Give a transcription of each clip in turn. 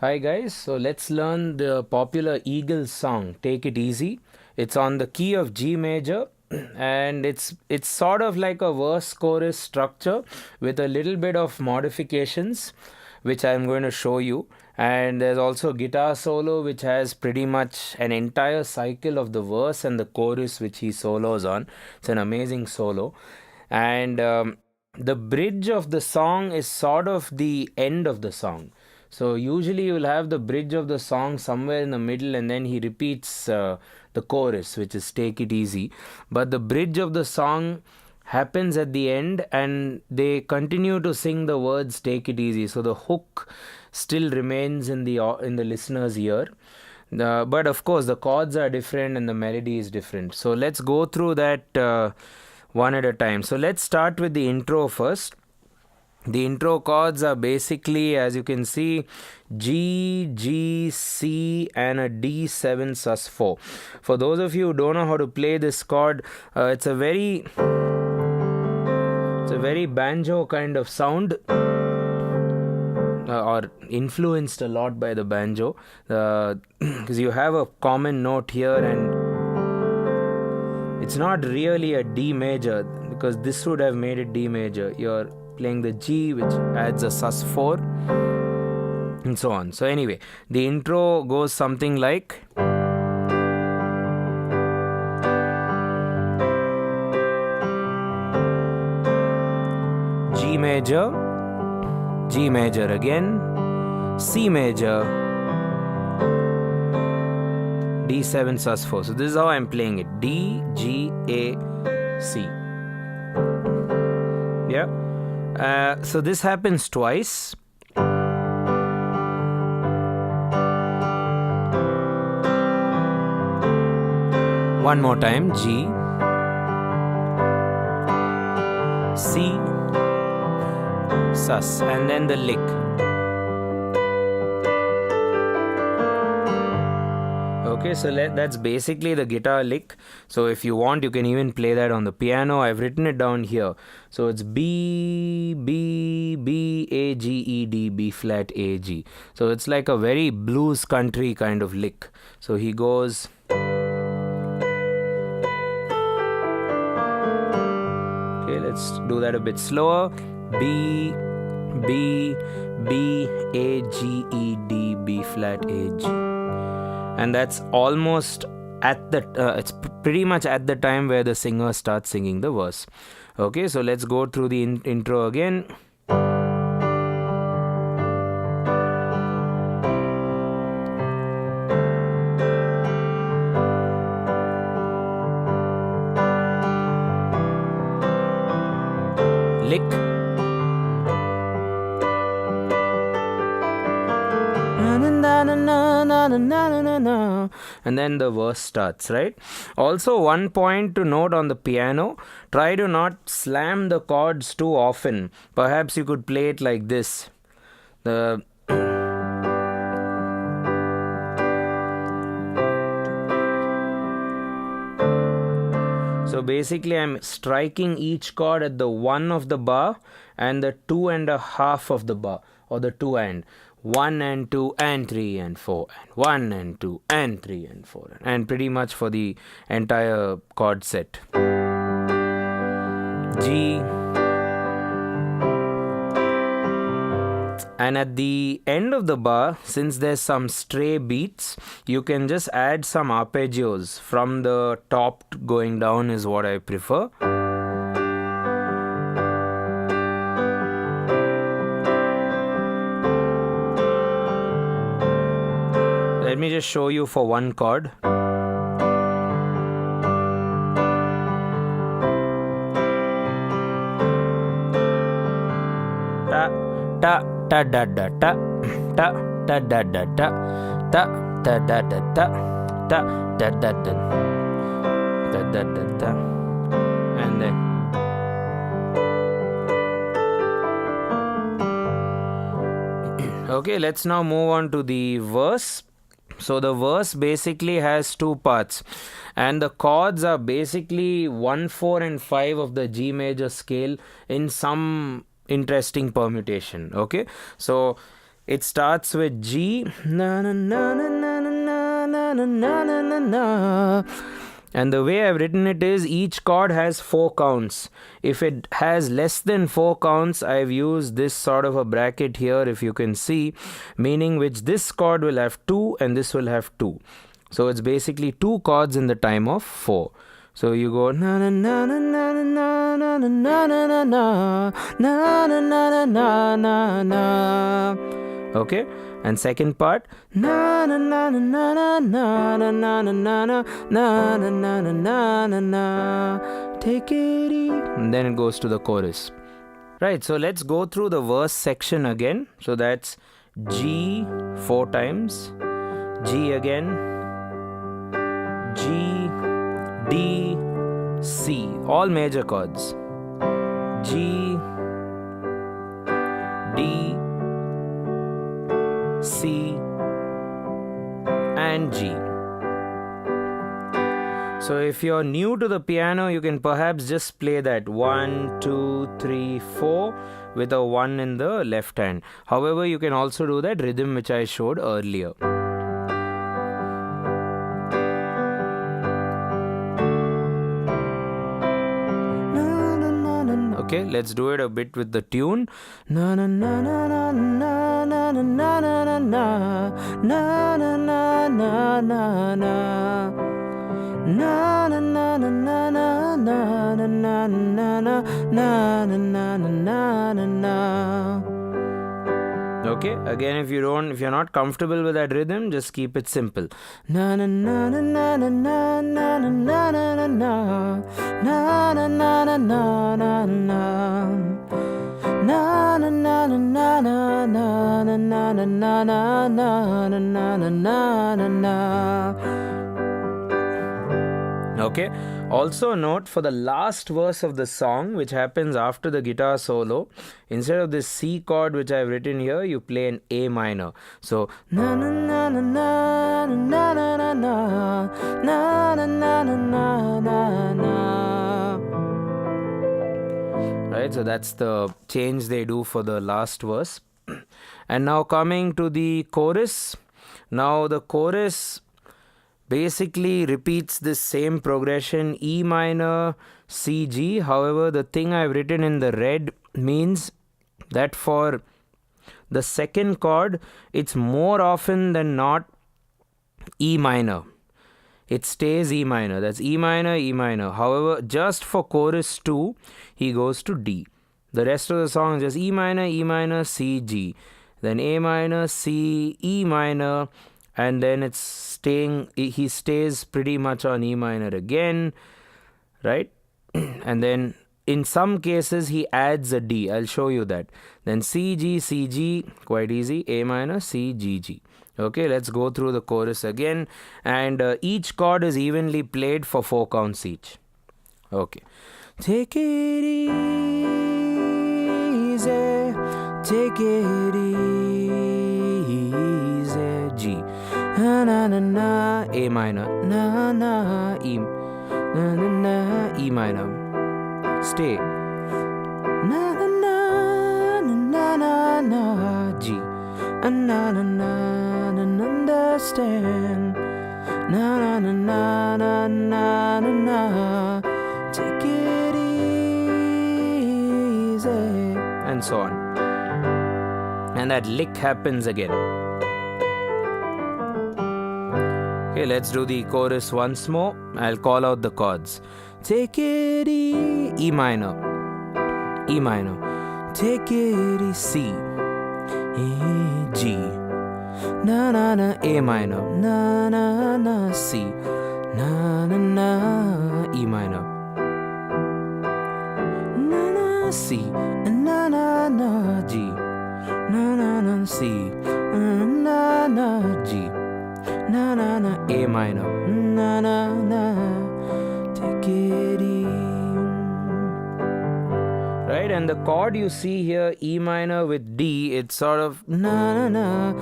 Hi guys, so let's learn the popular Eagles song Take It Easy. It's on the key of G major and it's sort of like a verse chorus structure with a little bit of modifications which I'm going to show you. And there's also guitar solo which has pretty much an entire cycle of the verse and the chorus which he solos on. It's an amazing solo. And the bridge of the song is sort of the end of the song. So usually you will have the bridge of the song somewhere in the middle and then he repeats the chorus, which is Take It Easy. But the bridge of the song happens at the end and they continue to sing the words Take It Easy. So the hook still remains in the listener's ear. But of course the chords are different and the melody is different. So let's go through that one at a time. So let's start with the intro first. The intro chords are basically, as you can see, G, G, C and a D7 sus4. For those of you who don't know how to play this chord, it's a very banjo kind of sound, or influenced a lot by the banjo, because you have a common note here and it's not really a D major, because this would have made it D major. You're playing the G, which adds a sus4 and so on. So anyway, the intro goes something like G major, G major again, C major, D7 sus4. So this is how I'm playing it: D, G, A, C. Yeah. So this happens twice. One more time: G, C, sus, and then the lick. Okay, so that's basically the guitar lick. So if you want, you can even play that on the piano. I've written it down here. So it's B, B, B, A, G, E, D, B flat, A, G. So it's like a very blues country kind of lick. So he goes. Okay, let's do that a bit slower. B, B, B, A, G, E, D, B flat, A, G. And that's almost at the it's pretty much at the time where the singer starts singing the verse. Okay, so let's go through the intro again. Lick. And then the verse starts, right? Also, one point to note on the piano: try to not slam the chords too often. Perhaps you could play it like this. So basically I'm striking each chord at the 1 of the bar and the 2.5 of the bar, or the 2 and 1 and 2 and 3 and 4 and 1 and 2 and 3 and 4, and pretty much for the entire chord set. G. And at the end of the bar, since there's some stray beats, you can just add some arpeggios from the top going down is what I prefer. Let me just show you for one chord. Ta ta ta da da ta ta ta da da ta ta ta da da ta ta da da da da da da da, and then okay, let's now move on to the verse. So the verse basically has two parts, and the chords are basically 1, 4 and 5 of the G major scale in some interesting permutation. Okay, so It starts with G, na na na na na na na na na na na na. And the way I've written it is each chord has 4 counts. If it has less than 4 counts, I've used this sort of a bracket here, if you can see, meaning which this chord will have 2 and this will have 2. So it's basically 2 chords in the time of 4. So you go na na na na na na na na na na na na na na na na na. Okay, and second part na na na na na na na na na na na na na na na na. Take it easy. And then it goes to the chorus. Right, so let's go through the verse section again. So that's G 4 times, G again, G, D, C, all major chords. G, D, C, and G. So if you're new to the piano, you can perhaps just play that 1, 2, 3, 4 with a 1 in the left hand. However, you can also do that rhythm which I showed earlier. Okay, let's do it a bit with the tune. Na na na na na na na na na na na na na na na na na. Na na na na na na na na na na na na na na na na. Okay, again, if you're not comfortable with that rhythm, just keep it simple. Na na na na na na na na na na na na na na na na na na na. Na na na na na na na na na na na na na na na. Okay, also note for the last verse of the song, which happens after the guitar solo, instead of this C chord which I've written here, you play an A minor. So na na na na na na na na na na na na na na na. Right, so that's the change they do for the last verse. And now coming to the chorus. Now the chorus basically repeats this same progression, E minor, C, G. However, the thing I've written in the red means that for the second chord, it's more often than not E minor. It stays E minor. That's E minor, E minor. However, just for chorus 2, he goes to D. The rest of the song is just E minor, C, G. Then A minor, C, E minor. And then he stays pretty much on E minor again, right? And then in some cases he adds a D. I'll show you that. Then C, G, quite easy. A minor, C, G. Okay, let's go through the chorus again. And each chord is evenly played for 4 counts each. Okay. Take it easy, take it easy, G. Na na na na, A minor, na na, E, na na na, E minor. Stay. Na na na na na na, G. Na na na na, understand. Na na na na na na na na. Take it easy, and so on. And that lick happens again. Okay, let's do the chorus once more. I'll call out the chords. Take it E minor, E minor. Take it C, E, G. Na na na, A minor, na na na, C, na na na, E minor. Na na C, na na na, G, na na na, C, na na G. Na na na, A minor, na na na, take it easy. Right, and the chord you see here, E minor with D, it's sort of na na na,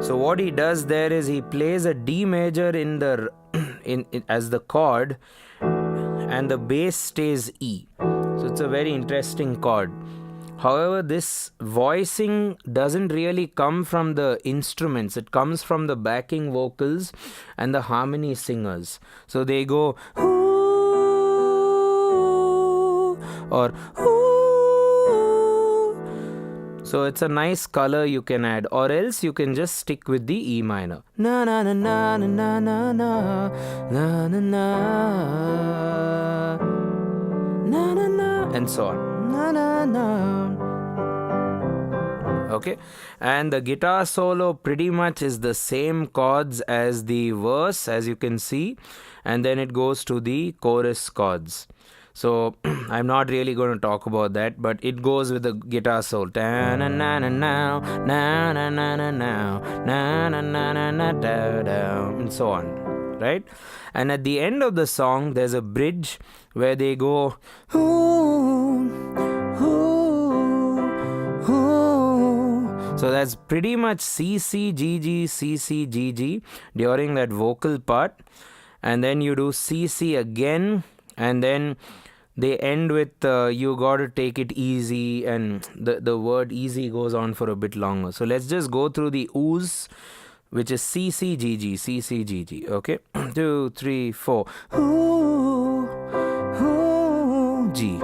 so what he does there is he plays a D major in the in as the chord, and the bass stays E. So it's a very interesting chord. However, this voicing doesn't really come from the instruments, it comes from the backing vocals and the harmony singers. So they go ooh, or ooh. So it's a nice color you can add, or else you can just stick with the E minor. Na na na na na na na na na na na na na, and so on. Na na na. Okay, and the guitar solo pretty much is the same chords as the verse, as you can see, and then it goes to the chorus chords. So I'm not really going to talk about that, but it goes with the guitar solo, na na na na na na na na na na na na na, and so on, right? And at the end of the song there's a bridge where they go ooh, ooh, ooh. So that's pretty much C C G G C C G G during that vocal part, and then you do C C again, and then they end with you gotta take it easy, and the word easy goes on for a bit longer. So let's just go through the oohs, which is C C G G C C G G. Okay, 2 3 4. Ooh, ooh, G,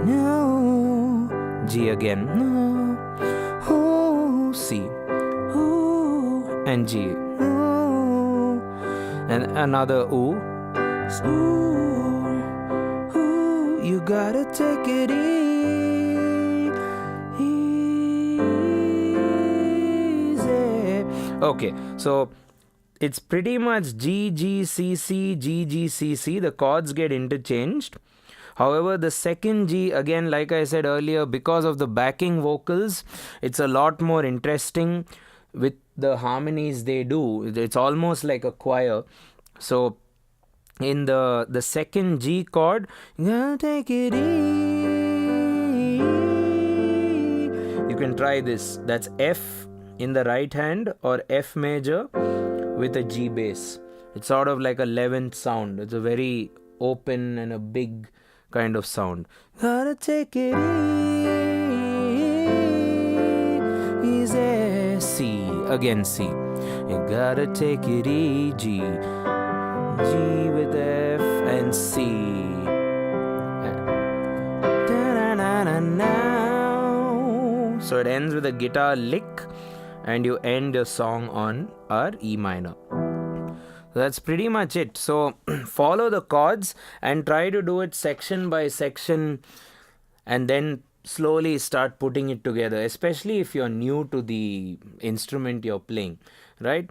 no, G again, no, ooh, C, ooh, and G, ooh, and another ooh, ooh, ooh, you gotta take it easy. Okay, so it's pretty much G, G, C, C, G, G, C, C. The chords get interchanged. However, the second G, again, like I said earlier, because of the backing vocals, it's a lot more interesting with the harmonies they do. It's almost like a choir. So in the second G chord, you gotta take it easy. You can try this. That's F in the right hand, or F major with a G bass. It's sort of like a 11th sound. It's a very open and a big kind of sound. Gotta take it easy. C, again C. You gotta take it easy. G with F and C. So it ends with a guitar lick, and you end your song on our E minor. That's pretty much it. So follow the chords and try to do it section by section, and then slowly start putting it together, especially if you're new to the instrument you're playing, right?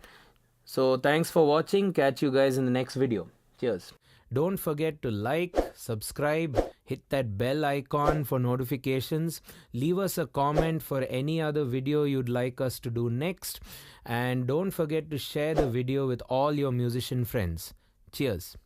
So thanks for watching. Catch you guys in the next video. Cheers. Don't forget to like, subscribe, hit that bell icon for notifications. Leave us a comment for any other video you'd like us to do next. And don't forget to share the video with all your musician friends. Cheers.